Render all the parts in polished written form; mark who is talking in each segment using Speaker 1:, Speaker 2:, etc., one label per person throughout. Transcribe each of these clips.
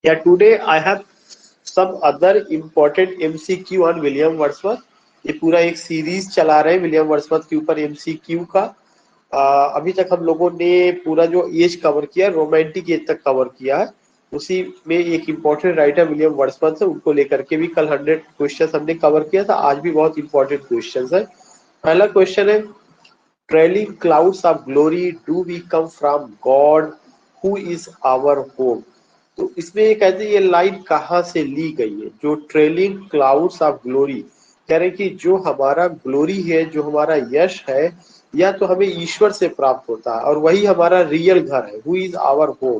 Speaker 1: या today I have some other important MCQ on William Wordsworth. ये पूरा एक सीरीज चला रहे हैं विलियम वर्ड्सवर्थ के ऊपर एमसीक्यू का। अभी तक हम लोगों ने पूरा जो एज कवर किया, रोमांटिक एज तक कवर किया है। उसी में एक इम्पोर्टेंट राइटर विलियम वर्ड्सवर्थ है, उनको लेकर के भी कल 100 क्वेश्चन हमने कवर किया था। आज भी बहुत इंपॉर्टेंट क्वेश्चन है। पहला क्वेश्चन है, trailing clouds of glory do we come from God who is our home. तो इसमें ये कहते हैं ये लाइन कहाँ से ली गई है, जो ट्रेलिंग क्लाउड्स ऑफ ग्लोरी कह रहे हैं कि जो हमारा ग्लोरी है, जो हमारा यश है, या तो हमें ईश्वर से प्राप्त होता है और वही हमारा रियल घर है। हु इज आवर होम,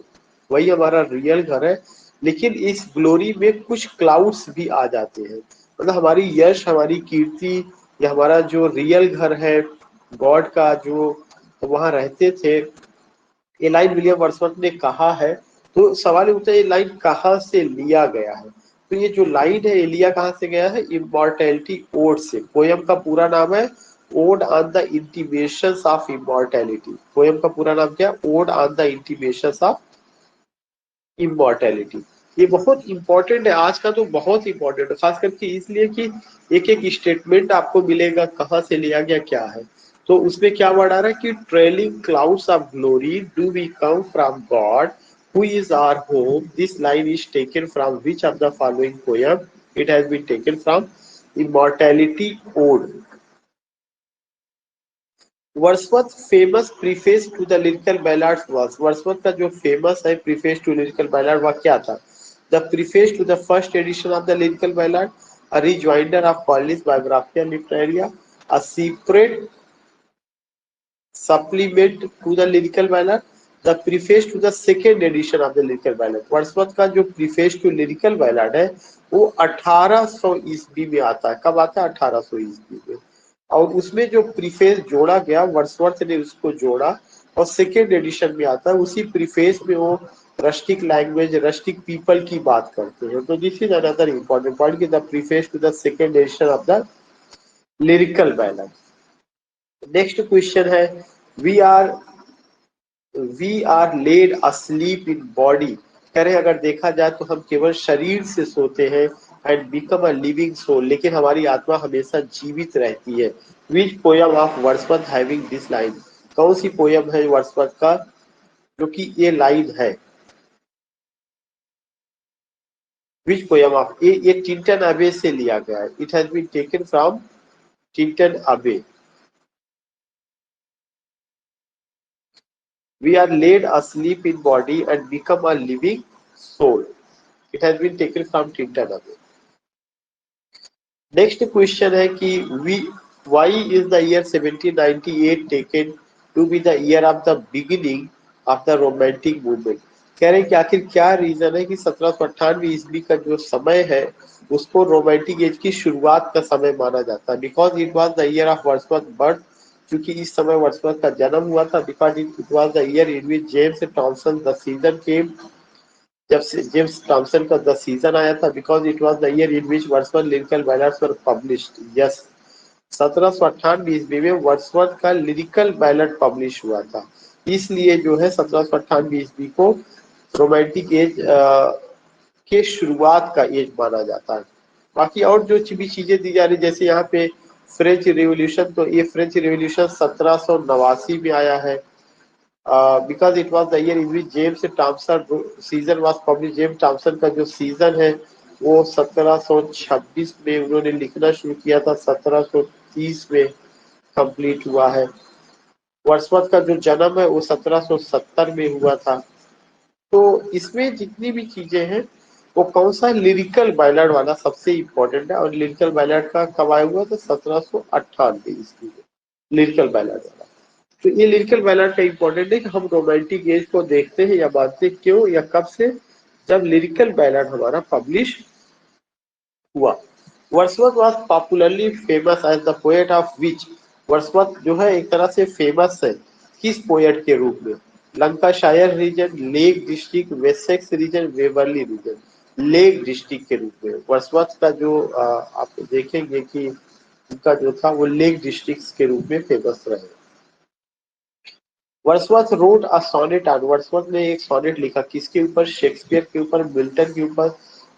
Speaker 1: वही हमारा रियल घर है। लेकिन इस ग्लोरी में कुछ क्लाउड्स भी आ जाते हैं, मतलब हमारी यश, हमारी कीर्ति, या हमारा जो रियल घर है गॉड का, जो वहां रहते थे, ये लाइन विलियम वर्ड्सवर्थ ने कहा है। तो सवाल ये उठता है ये लाइन कहाँ से लिया गया है। तो ये जो लाइन है ये लिया कहाँ से गया है, इमॉर्टैलिटी ओड से। पोयम का पूरा नाम है ode on the intimations of immortality. Poem का पूरा नाम क्या है, ode on the intimations of immortality. ये बहुत इंपॉर्टेंट है, आज का तो बहुत इंपॉर्टेंट है, खास करके इसलिए कि एक एक स्टेटमेंट आपको मिलेगा कहाँ से लिया गया क्या है। तो उसमें क्या वर्ड आ रहा है कि trailing clouds of glory do we come from God who is our home. This line is taken from which of the following poem. It has been taken from immortality ode. Wordsworth famous preface to the lyrical ballads was. Wordsworth का जो famous है preface to lyrical ballad वह क्या था। The preface to the first edition of the lyrical ballad, a rejoinder of Collins biographia literaria, a separate supplement to the lyrical ballad, the preface to the second edition of the lyrical ballad। Wordsworth का जो preface to lyrical ballad है वो 1800 ईस्वी में आता है। कब आता है, 1800 ईस्वी में। और उसमें जो प्रीफेस जोड़ा गया, वर्ड्सवर्थ ने उसको जोड़ा और सेकेंड एडिशन में आता है। उसी प्रीफेस में वो रस्टिक लैंग्वेज, रस्टिक पीपल की बात करते हैं। तो this is another important point कि the preface to the second edition of the lyrical ballad. Next question है, we are we are laid asleep in body. कह रहे अगर देखा जाए तो हम केवल शरीर से सोते हैं, and become a living soul, लेकिन हमारी आत्मा हमेशा जीवित रहती है। Which poem of Wordsworth having this line. कौन सी पोयम है वर्ड्सवर्थ का जो कि ये लाइन है। विच पोयम ऑफ, ये टिंटन अबे से लिया गया है। It has been taken from Tintern Abbey. We are laid asleep in body and become a living soul. It has been taken from Tintin Abbey. Next question है कि वी why is the year 1798 taken to be the year of the beginning of the romantic movement. कह रहे हैं कि आखिर क्या reason है कि 1798 ईस्वी का जो समय है उसको रोमांटिक एज की शुरुआत का समय माना जाता है। Because it was the year of Wordsworth birth, क्योंकि इस समय वर्ड्सवर्थ का जन्म हुआ था। Because it was the year in which James Thomson the season came, जब से जेम्स थॉमसन का द सीजन आया था। Because it was the year in which Wordsworth lyrical ballads were published. Yes, 1798 ईस्वी में वर्ड्सवर्थ का लिरिकल बैलड पब्लिश हुआ था। इसलिए जो है 1798 ईस्वी को रोमांटिक एज के शुरुआत का एज माना जाता है। बाकी और जो भी चीजें दी जा रही, जैसे यहाँ पे फ्रेंच रिवॉल्यूशन, तो ये फ्रेंच रिवॉल्यूशन 1789 में आया है। Because it was the year in which James Thompson season was publish. James Thomson का जो सीजन है वो 1726 में उन्होंने लिखना शुरू किया था, 1730 में कंप्लीट हुआ है। वर्ड्सवर्थ का जो जन्म है वो 1770 में हुआ था। तो इसमें जितनी भी चीजें हैं वो कौन सा लिरिकल बैलाड वाला सबसे इम्पोर्टेंट है। और लिरिकल बैलाड का कब आया हुआ था, 1798 ईस्वी में लिरिकल बैलाड वाला। तो ये लिरिकल बैलाड का इम्पोर्टेंट है कि हम रोमांटिक एज को देखते हैं या मानते हैं, क्यों या कब से, जब लिरिकल बैलाड हमारा पब्लिश हुआ। Wordsworth was popularly famous as the poet of which. Wordsworth जो है एक तरह से फेमस है किस पोएट के रूप में, Lancashire region, Lake District, Wessex region, Waverley region. Lake District के रूप में वर्ड्सवर्थ का जो आप देखेंगे कि उनका जो था वो लेक डिस्ट्रिक्ट के रूप में फेमस रहे। Wordsworth wrote a sonnet on, Wordsworth ने एक सोनेट लिखा किसके ऊपर? शेक्सपियर के ऊपर, मिल्टन के ऊपर,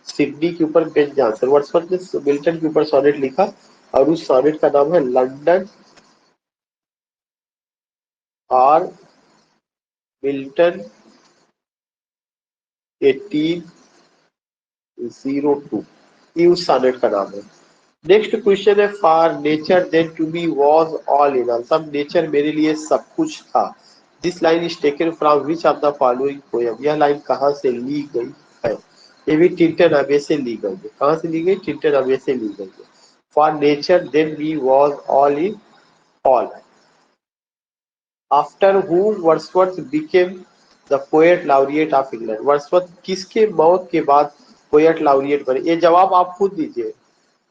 Speaker 1: सिडनी के ऊपर, बेन जॉनसन। वर्ड्सवर्थ ने मिल्टन के ऊपर सोनेट लिखा और उस सोनेट का नाम है लंदन और मिल्टन 1802, ये उस सोनेट का नाम है। नेक्स्ट क्वेश्चन है, for nature then to me was all in all, तब नेचर मेरे लिए सब कुछ था। This line is taken from which of the following poem, यह लाइन कहाँ से ली गई है? ये भी टिंटन अबे से ली गई है। कहाँ से ली गई? टिंटन अबे से ली गई है। For nature than me was all in all, after whom Wordsworth became the poet laureate of England, Wordsworth किसके मौत के बाद पोएट laureate बने? ये जवाब आप खुद दीजिए,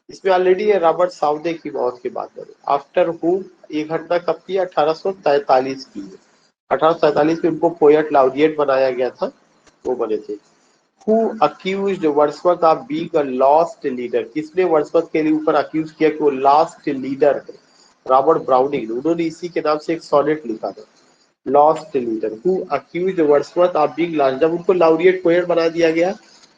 Speaker 1: इसमें ऑलरेडी है रॉबर्ट साउदे की मौत के बाद बने। आफ्टर हुम ये घटना कब की? 1843 की है। 1843 में उनको पोएट laureate बनाया गया था, वो बने थे। Who accused Wordsworth of being a lost leader, किसने वर्ड्सवर्थ के लिए ऊपर अक्यूज किया कि वो लास्ट लीडर है? रॉबर्ट ब्राउनिंग ने, उन्होंने इसी के नाम से एक सोनेट लिखा था, lost leader. Who accused Wordsworth of being lost, जब उनको लाउरिएट पोएट बना दिया गया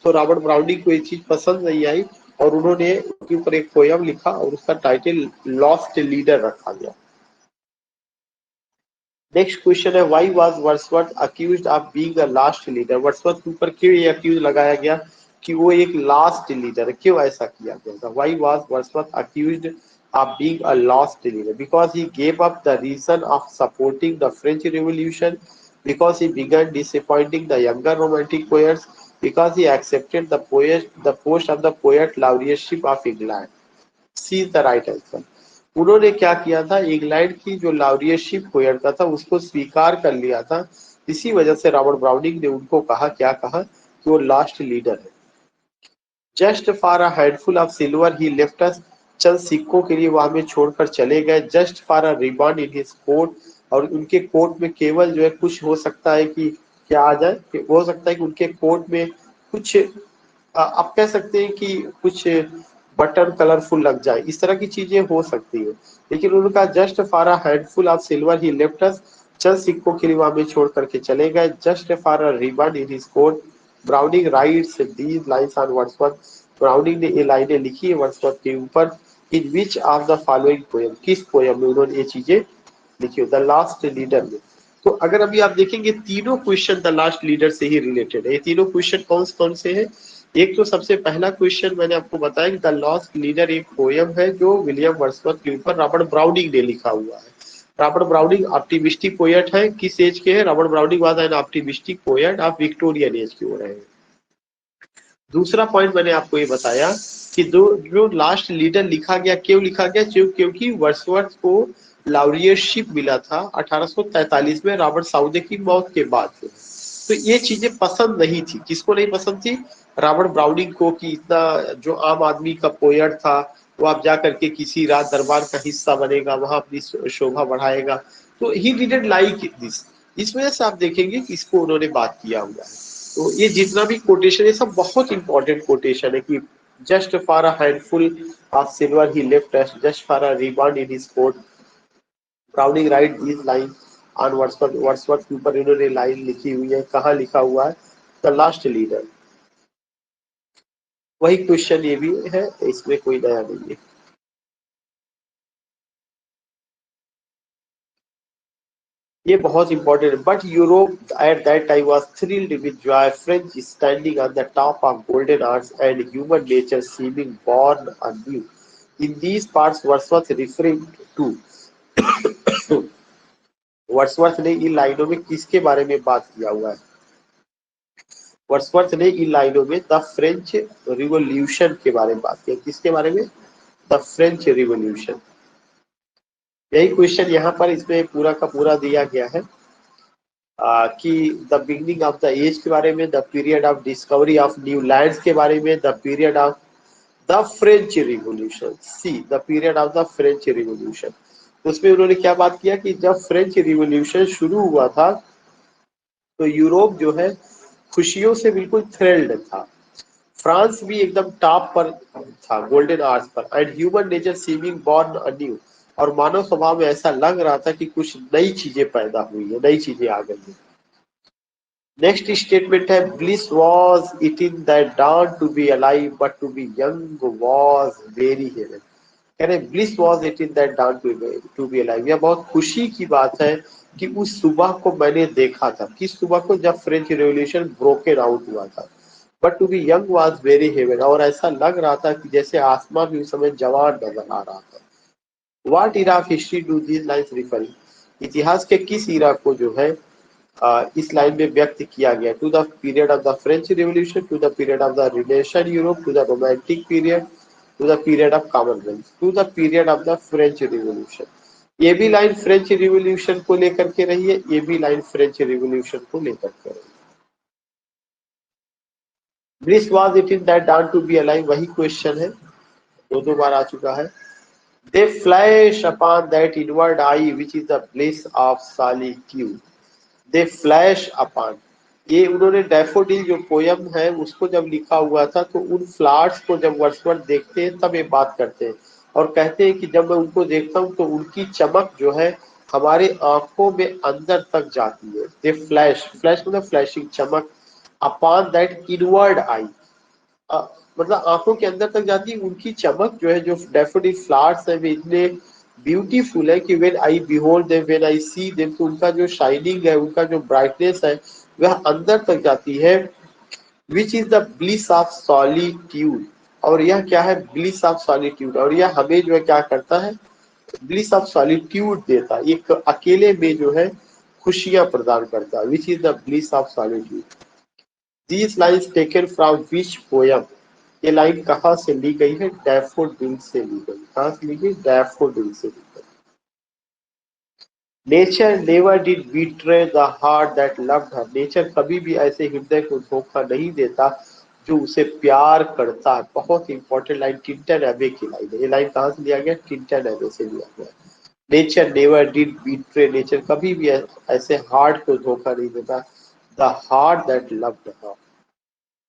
Speaker 1: तो रॉबर्ट ब्राउनिंग को ये चीज पसंद नहीं आई और उन्होंने उसके ऊपर एक पोयम लिखा और उसका टाइटल लॉस्ट लीडर रखा गया। नेक्स्ट क्वेश्चन है, why was Wordsworth accused of being a lost leader, Wordsworth के ऊपर क्यों ये अक्यूज लगाया गया कि वो एक लास्ट लीडर है? क्यों ऐसा किया गया था? Why was Wordsworth accused of being a lost leader? Because he gave up the reason of supporting the French revolution, because he began disappointing the younger romantic poets, because he accepted the post of the poet laureateship of England. C is the right answer. उन्होंने क्या किया था? England की जो लाउरियरशिप poet था उसको स्वीकार कर लिया था। इसी वजह से रॉबर्ट ब्राउनिंग ने उनको कहा, क्या कहा? कि वो लास्ट लीडर है। Just for a handful of silver he left us, चंद सिक्कों के लिए वो हमें छोड़कर चले गए। Just for a ribbon in his coat, और उनके कोट में केवल जो है कुछ हो सकता है कि क्या आ जाए, कि हो सकता है कि उनके कोट में कुछ आप कह सकते हैं कि कुछ बटन कलरफुल लग जाए, इस तरह की चीजें हो सकती है। लेकिन उनका just for a handful of silver he left us, चंद सिक्कों के लिए वो हमें छोड़ करके चले गए। Just for a ribbon in his coat, Browning writes these lines on Wordsworth, Browning ने ये लाइनें लिखी है वर्ड्सवर्थ के ऊपर। In which of the following poem, किस पोएम में उन्होंने ये चीजें लिखी हो? द लास्ट लीडर में। तो अगर अभी आप देखेंगे तीनों क्वेश्चन द लास्ट लीडर से ही रिलेटेड है। ये तीनों क्वेश्चन कौन कौन से हैं? एक तो सबसे पहला क्वेश्चन मैंने आपको बताया कि द लॉस्ट लीडर एक पोयम है जो विलियम वर्ड्सवर्थ के ऊपर रॉबर्ट ब्राउनिंग ने लिखा हुआ है। रॉबर्ट ब्राउनिंग ऑप्टिमिस्टिक पोएट है, किस एज के है? Robert browning was an optimistic poet of Victorian age की हो रहे हैं। दूसरा पॉइंट मैंने आपको ये बताया कि जो लास्ट लीडर लिखा गया, क्यों लिखा गया? क्योंकि वर्ड्सवर्थ को लाउरियरशिप मिला था 1843 में रॉबर्ट साउदे की मौत के बाद। तो ये चीजें पसंद नहीं थी। किसको नहीं पसंद थी? रॉबर्ट ब्राउनिंग को, कि इतना जो आम आदमी का पोएट था वो आप जा करके किसी राज दरबार का हिस्सा बनेगा, वहां अपनी शोभा बढ़ाएगा। तो ही डिडंट लाइक दिस, इस वजह से आप देखेंगे कि इसको उन्होंने बात किया हुआ है। तो ये जितना भी कोटेशन है सब बहुत इंपॉर्टेंट कोटेशन है कि just for a handful of silver he left us, just for a ribbon in his coat, Browning wrote this line on Wordsworth, Wordsworth के ऊपर इन्होंने लाइन लिखी हुई है। कहाँ लिखा हुआ है? The last leader. वही क्वेश्चन ये भी है, इसमें कोई नया नहीं है। ये बहुत इंपॉर्टेंट है। But Europe at that time was thrilled with joy, French standing on the top of golden arts and human nature seeming born anew. In these parts Wordsworth referring to, Wordsworth ने इन लाइनों में किसके बारे में बात किया हुआ है? वर्ड्सवर्थ ने इन लाइनों में द फ्रेंच रिवॉल्यूशन के बारे में बात की। किसके बारे में? The French revolution. यही क्वेश्चन यहाँ पर इसमें पूरा का पूरा दिया गया है कि the beginning of the age के बारे में, the period of discovery of new lands के बारे में, the period of the French revolution, C the period of the French revolution. उसमें उन्होंने क्या बात किया कि जब फ्रेंच रिवॉल्यूशन शुरू हुआ था तो यूरोप जो है खुशियों से बिल्कुल थ्रिल्ड था। फ्रांस भी एकदम टॉप पर था, गोल्डन आवर्स पर। And human nature seeming born anew, और मानव स्वभाव में ऐसा लग रहा था कि कुछ नई चीजें पैदा हुई है, नई चीजें आ गई है। नेक्स्ट स्टेटमेंट है bliss was it in that dawn to be alive but to be young was very heaven. कह रहे bliss was it in that dawn to be alive. यह बहुत खुशी की बात है कि उस सुबह को मैंने देखा था। किस सुबह को? जब फ्रेंच रेवोल्यूशन ब्रोकन आउट हुआ था। But to be young was very heaven, और ऐसा लग रहा था कि जैसे आसमान भी उस समय जवान नजर आ रहा था। What era of history do these lines refer? इतिहास के किस इरा को जो है इस लाइन में व्यक्त किया गया? To the period of the French revolution, to the period of the Renaissance Europe, to the romantic period, to the period of Commonwealth, to the period of the French revolution. ये भी line French revolution को लेकर के रही है, ये भी line French revolution को लेकर के रही है। Bliss was it in that dawn to be alive, वही क्वेश्चन है, दो बार आ चुका है। They flash upon that inward eye which is the bliss of solitude. They flash upon, ये उन्होंने डैफोडिल जो पोयम है उसको जब लिखा हुआ था तो उन फ्लावर्स को जब वर्ड्सवर्थ देखते हैं तब ये बात करते हैं और कहते हैं कि जब मैं उनको देखता हूँ तो उनकी चमक जो है हमारे आंखों में अंदर तक जाती है। दे फ्लैश, फ्लैश मतलब फ्लैशिंग, चमक, अपॉन दैट इनवर्ड आई, मतलब आंखों के अंदर तक जाती है। उनकी चमक जो है, जो डैफोडिल फ्लावर्स है वे इतने ब्यूटीफुल है कि when I behold them, when I see them, तो उनका जो शाइनिंग है, उनका जो ब्राइटनेस है वह अंदर तक जाती है। Which is the bliss of solitude, और यह क्या है? ब्लिस ऑफ सॉलिट्यूड, और यह हमें जो है क्या करता है? ब्लिस ऑफ सॉलिट्यूड देता है, एक अकेले में जो है खुशियां प्रदान करता है। Which is the bliss of solitude. These lines taken from which poem? ये लाइन कहाँ से ली गई है? डैफोडिल से ली गई। कहाँ से ली गई? डैफोडिल से ली गई। Nature never did betray the heart that loved her. Nature कभी भी ऐसे हृदय को धोखा नहीं देता जो उसे प्यार करता है। बहुत इंपॉर्टेंट लाइन, टिंटन एबे की लाइन है। ये लाइन कहाँ से लिया गया? टिंटन एबे से लिया गया। Nature never did betray, nature कभी भी ऐसे हार्ट को धोखा नहीं देता। The heart that loved her,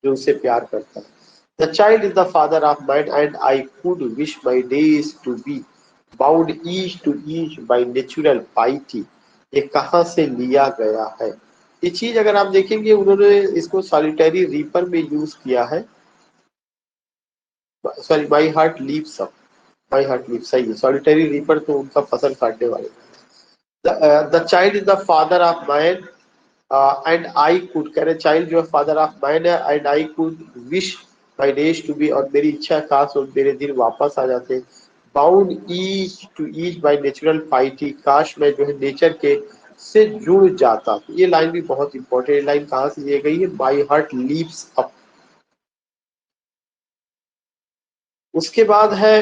Speaker 1: जो उसे प्यार करता है। The child is the father of mine, and I could wish my days to be bound each to each by natural piety. ये कहाँ से लिया गया है? ये चीज अगर आप देखेंगे उन्होंने इसको सॉलिटरी रीपर में यूज किया है। Sorry, my heart leaps up, my heart leaps, सही है। सॉलिटरी रीपर तो उनका फसल काटने वाले। The child is the father of mine and I could, कह रहे चाइल्ड जो है फादर ऑफ माइन है, and I could wish my days to be, और मेरी इच्छा काश और मेरे दिन वापस आ जाते। Bound each to each by natural piety, काश मैं जो है नेचर के से जुड़ जाता। ये लाइन भी बहुत इंपॉर्टेंट लाइन कहाँ से ली गई है? माई हार्ट लीव्स अप। उसके बाद है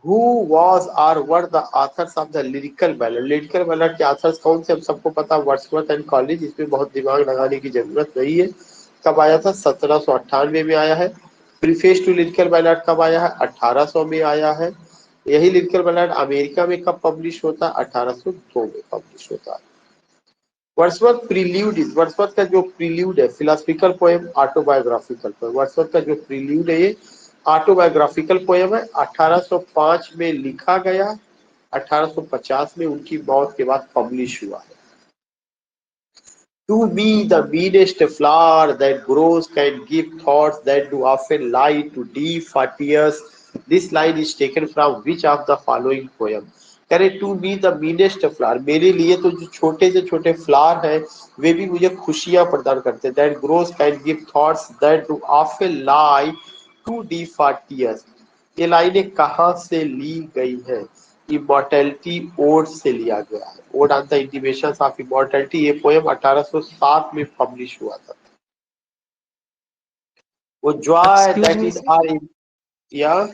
Speaker 1: Who was or were the authors of the lyrical ballad? Lyrical ballad के ऑथर्स कौन से? हम सबको पता, वर्ड्सवर्थ एंड कॉलेज। इसमें बहुत दिमाग लगाने की जरूरत नहीं है। कब आया था? 1798 में आया है। प्रीफेस टू लिरिकल बैलड कब आया है? 1800 में आया है। यही लिरिकल बैलड अमेरिका में कब पब्लिश होता है? 1802 में पब्लिश होता है। वर्ड्सवर्थ प्रील्यूड, वर्ड्सवर्थ का जो प्रील्यूड है philosophical poem, autobiographical poem. Wordsworth का जो प्रील्यूड है ये ऑटोबायोग्राफिकल पोएम है। 1805 में लिखा गया, 1850 में उनकी मौत के बाद पब्लिश हुआ है। To me the meanest flower that grows can give thoughts that do often lie too deep for tears. This line is taken from which of the following poem? करे to me the meanest flower, मेरे लिए तो जो छोटे से छोटे flower है वे भी मुझे खुशियां प्रदान करते हैं। That grows can give thoughts that do often lie too deep for tears. ये लाइनें कहाँ से ली गई है? इमॉर्टैलिटी ओड से लिया गया है। Ode on the intimations of immortality, ये पोएम 1807 में पब्लिश हुआ था। वो Joy
Speaker 2: excuse
Speaker 1: that
Speaker 2: me
Speaker 1: in are, या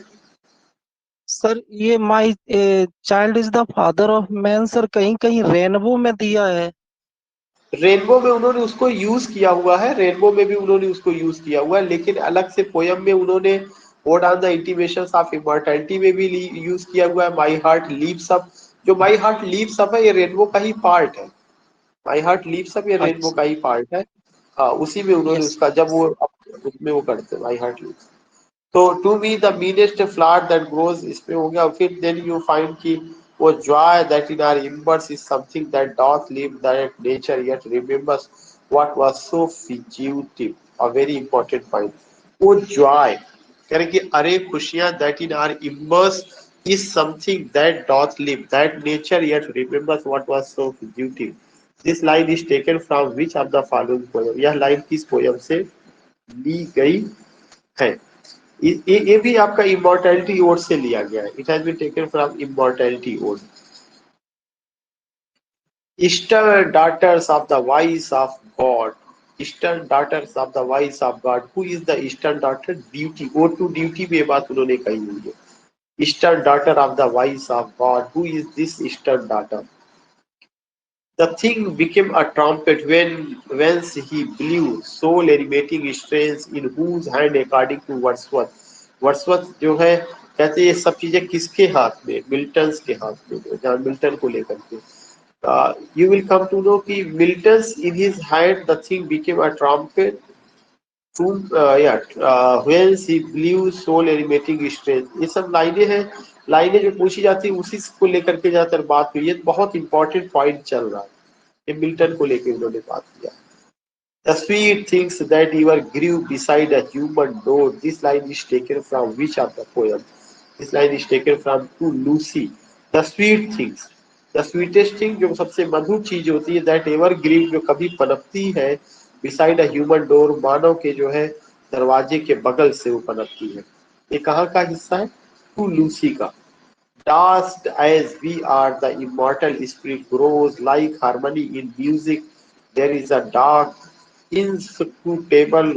Speaker 2: सर, ये my child is the father of man, sir कहीं कहीं रेनबो में दिया है।
Speaker 1: रेनबो में उन्होंने उसको यूज किया हुआ है, रेनबो में भी उन्होंने उसको यूज किया हुआ है, लेकिन अलग से पोयम में उन्होंने odd on the intimations of immortality में भी यूज किया हुआ है। माई हार्ट लीव्स अप, जो माई हार्ट लीव्स अप है ये रेनबो का ही पार्ट है। माई हार्ट लीव्स अप ये रेनबो
Speaker 2: अच्छा,
Speaker 1: का ही पार्ट है। हाँ, उसी में उन्होंने
Speaker 2: यस।
Speaker 1: उसका जब वो उसमें वो करते माई हार्ट लीव्स। तो to be the meanest flower that grows इसमें हो गया। फिर देन यू फाइंड कि वो joy that in our embers is something that doth live that nature yet remembers what was so fugitive, a very important point. वो joy कह रहे कि अरे खुशियां that in our embers is something that doth live, that nature yet remembers what was so fugitive. This line is taken from which of the following poem? यह line किस poem से ली गई है? ये भी आपका इमॉर्टैलिटी ओड से लिया गया है। It has been taken from immortality ode. Eastern daughters of the voice of God, eastern daughters of the voice of God, who is the eastern daughter? Duty, ode to duty में ये बात उन्होंने कही हुई है। Eastern daughter of the voice of God, who is this eastern daughter? The thing became a trumpet whence he blew, soul animating strains in whose hand according to Wordsworth। Wordsworth जो है कहते हैं ये सब चीजें किसके हाथ में? मिल्टन्स के हाथ में। जॉन मिल्टन को लेकर के you will come to know कि Milton's in his hand the thing became a trumpet whence he blew soul animating strains। ये सब लाइनें हैं, लाइनें जो पूछी जाती है उसी को लेकर के ज्यादातर बात हुई है। बहुत इंपॉर्टेंट पॉइंट चल रहा है, ये मिल्टन को लेकर उन्होंने बात किया। The sweet things that ever grew beside a human door, this line is taken from which of the poem? This line is taken from To Lucy। The sweet things, the sweetest thing जो सबसे मधुर चीज होती है, that ever grew जो कभी पनपती है, beside a human door मानव के जो है दरवाजे के बगल से वो पनपती है। ये कहाँ का हिस्सा है? टू लूसी का। Dust as we are, the immortal spirit grows like harmony in music. There is a dark, inscrutable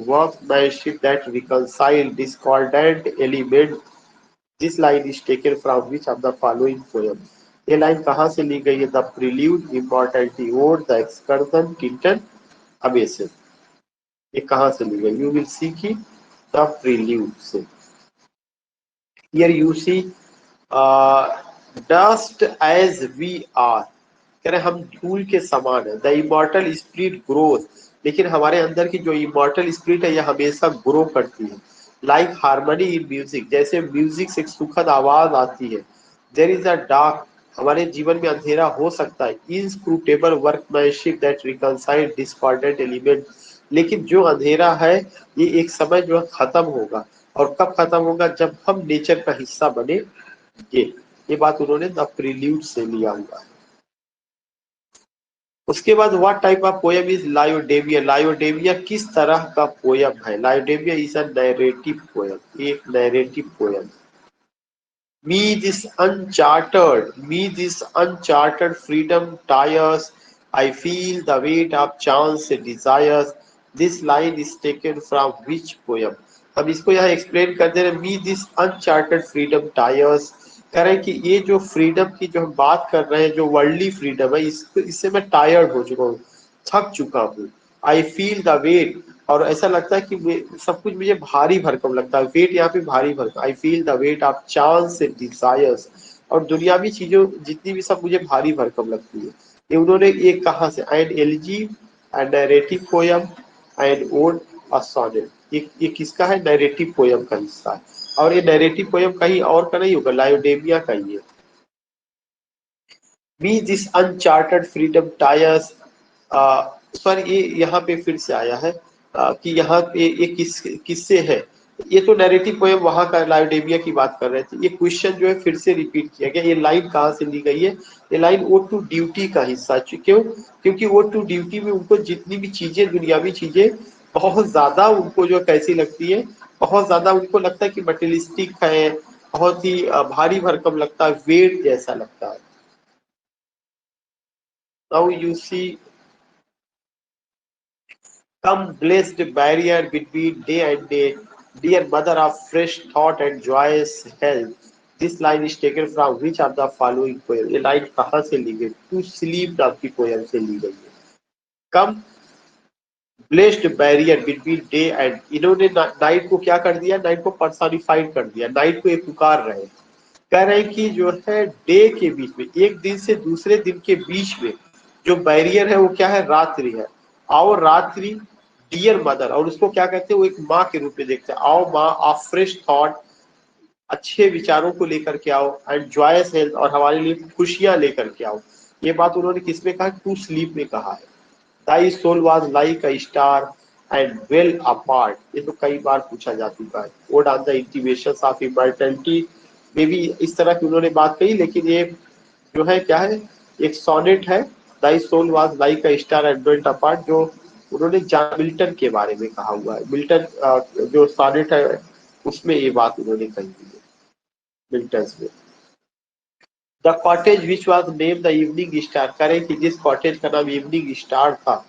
Speaker 1: workmanship that reconciles discordant elements। This line is taken from which of the following poem? ये लाइन कहाँ से ली गई है? The prelude, immortality ode, the excursion, Tintern Abbey. ये कहाँ से ली गई? यू विल सी की द प्रिल्यूड से। Here you see dust as we are, कह रहे हम धूल के समान है। द इमॉर्टल स्पिरिट ग्रोथ, लेकिन हमारे अंदर की जो इमॉर्टल स्पिरिट है यह हमेशा ग्रो करती है। लाइक हार्मनी इन म्यूजिक, जैसे म्यूजिक से एक सुखद आवाज आती है। देयर इज अ डार्क, हमारे जीवन में अंधेरा हो सकता है। Inscrutable workmanship that reconcile discordant element, लेकिन जो अंधेरा है ये एक समय जो है खत्म होगा। और कब खत्म होगा? जब हम नेचर का हिस्सा बने। ये बात उन्होंने द प्रील्यूड से लिया हुआ है। उसके बाद what type of poem is Laodamia? Laodamia किस तरह का पोएम है? Laodamia is a narrative poem, एक narrative poem. me this uncharted freedom tires, I feel the weight of chance desires। This line is taken from which poem? हम इसको यहाँ explain कर दे रहे हैं। me this uncharted freedom tires, कह रहे हैं कि ये जो फ्रीडम की जो हम बात कर रहे हैं, जो वर्ल्डली फ्रीडम है, इससे मैं टायर्ड हो चुका हूँ, थक चुका हूँ। आई फील द वेट, और ऐसा लगता है कि सब कुछ मुझे भारी भरकम लगता है। वेट यहाँ पे भारी भरकम। I feel the weight of chance and desires, और दुनियावी चीजों जितनी भी सब मुझे भारी भरकम लगती है। ये उन्होंने ये कहाँ से? And elegy and narrative poem and ode a sonnet. ये किसका है? नैरेटिव पोयम का हिस्सा है। और ये नैरेटिव पोयम कहीं और का नहीं होगा, लायोडेमिया का ही है। Me this uncharted freedom tyres, sorry ये यहाँ पे फिर से आया है कि यहाँ पे ये किससे है? ये तो नैरेटिव पोएम वहां का लायोडेमिया की बात कर रहे थे। ये क्वेश्चन जो है फिर से रिपीट किया गया। ये लाइन कहाँ से ली गई है? ये लाइन ओ टू ड्यूटी का हिस्सा। क्यों? क्योंकि ओ टू ड्यूटी में उनको जितनी भी चीजें, दुनियावी चीजें बहुत ज्यादा उनको जो कैसी लगती है, बहुत ज्यादा उनको लगता है कि मटेरियलिस्टिक है, बहुत ही भारी भरकम लगता है, वेट जैसा लगता है। Now you see, come blessed barrier between day and day, dear mother of fresh thought and joyous health। This line is taken from which of the following poem? ये लाइन कहाँ से ली गई? टू स्लीप नाम की पोयम से ली गई है। Come blessed barrier between day and, इन्होंने नाइट को क्या कर दिया? नाइट को पर्सोनिफाइड कर दिया। नाइट को ये पुकार रहे हैं, कह रहे हैं कि जो है डे के बीच में, एक दिन से दूसरे दिन के बीच में जो बैरियर है वो क्या है? रात्रि है। आओ रात्रि डियर मदर, और उसको क्या कहते हैं, वो एक माँ के रूप में देखते हैं। आओ माँ, आ फ्रेश थॉट, अच्छे विचारों को लेकर के आओ, एंड जॉयस हेल्थ, और हमारे लिए खुशियां लेकर के आओ। ये बात उन्होंने किसमें कहा, टू स्लीप में कहा है। Thy soul was like a star and वेल अपार्ट, ये तो कई बार पूछा जा चुका है। Ode on the intimations of immortality में भी इस तरह की उन्होंने बात कही, लेकिन ये जो है क्या है, एक सोनेट है, thy soul was like a star and dwelt apart, जो उन्होंने जॉन मिल्टन के बारे में कहा हुआ है। मिल्टन जो सोनेट है उसमें ये बात उन्होंने कही हुई है, मिल्टन में। The cottage which was named the evening star, करें कि जिस कॉटेज का नाम इवनिंग स्टार था,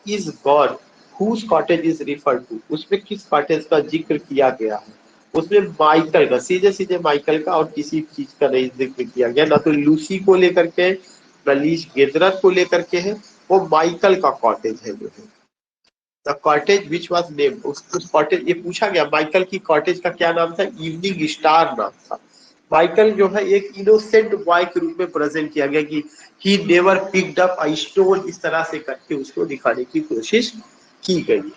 Speaker 1: is gone whose cottage is refer to, उसमें किस कॉटेज का जिक्र किया गया है, उसमें माइकल का, सीधे सीधे माइकल का, और किसी चीज का नहीं जिक्र किया गया, ना तो लूसी को लेकर के, ना लीज गेदरर को लेकर के है, वो माइकल का कॉटेज है जो है। The cottage which was name, उस कॉटेज, ये पूछा गया माइकल की कॉटेज का क्या नाम था, इवनिंग स्टार नाम था। माइकल जो है एक इनोसेंट बॉय के रूप में प्रेजेंट किया गया कि he never picked up a stone, इस तरह से करके उसको दिखाने की कोशिश की गई।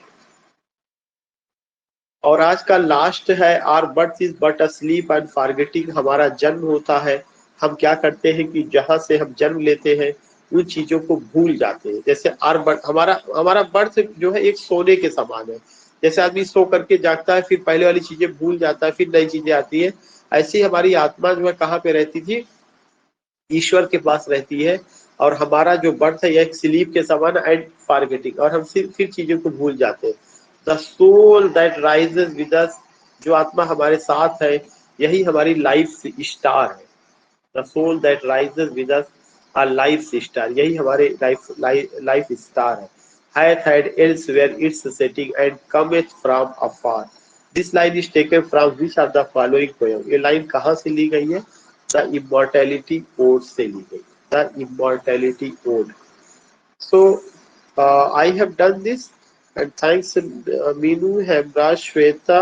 Speaker 1: और आज का लास्ट है, our birth is but a sleep and forgetting, हमारा जन्म होता है, हम क्या करते हैं कि जहां से हम जन्म लेते हैं उन चीजों को भूल जाते हैं। जैसे आर बर्थ, हमारा हमारा बर्थ जो है एक सोने के समान है। जैसे आदमी सो करके जागता है, फिर पहले वाली चीजें भूल जाता है, फिर नई चीजें आती है। ऐसे ही हमारी आत्मा जो है कहाँ पे रहती थी, ईश्वर के पास रहती है। और हमारा जो बर्थ है यह एक स्लीप के समान एंड फॉरगेटिंग, और हम फिर चीजों को भूल जाते हैं। The soul that rises with us, जो आत्मा हमारे साथ है, यही हमारी लाइफ स्टार है। The soul that rises with us our life star, यही हमारे लाइफ स्टार है। hath had elsewhere its setting and cometh from afar. This line is taken from which of the following poem? ये लाइन कहाँ से ली गई है? The Immortality Ode से ली गई। The Immortality Ode. So I have done this, and thanks Meenu, Hemraj, Shweta,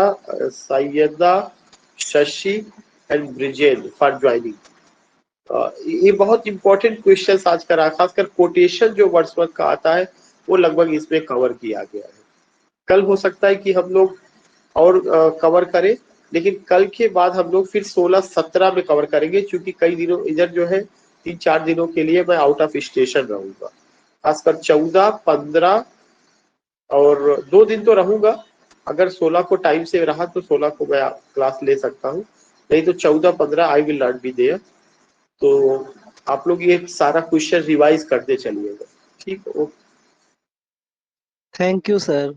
Speaker 1: Sayyada, Shashi and Brijen for joining. ये बहुत इंपॉर्टेंट क्वेश्चन आज का रहा, खासकर कोटेशन जो वर्ड्सवर्थ का आता है वो लगभग इसमें कवर किया गया है। कल हो सकता है कि हम लोग और कवर करें, लेकिन कल के बाद हम लोग फिर 16-17 में कवर करेंगे, क्योंकि कई दिनों इधर जो है 3-4 दिनों के लिए मैं आउट ऑफ स्टेशन रहूंगा। खासकर 14-15 और 2 दिन तो रहूंगा। अगर 16 को टाइम से रहा तो 16 को मैं क्लास ले सकता हूँ, नहीं तो 14-15 I will not be there. तो आप लोग ये सारा क्वेश्चन रिवाइज करते चलिएगा, ठीक है?
Speaker 2: Thank you sir.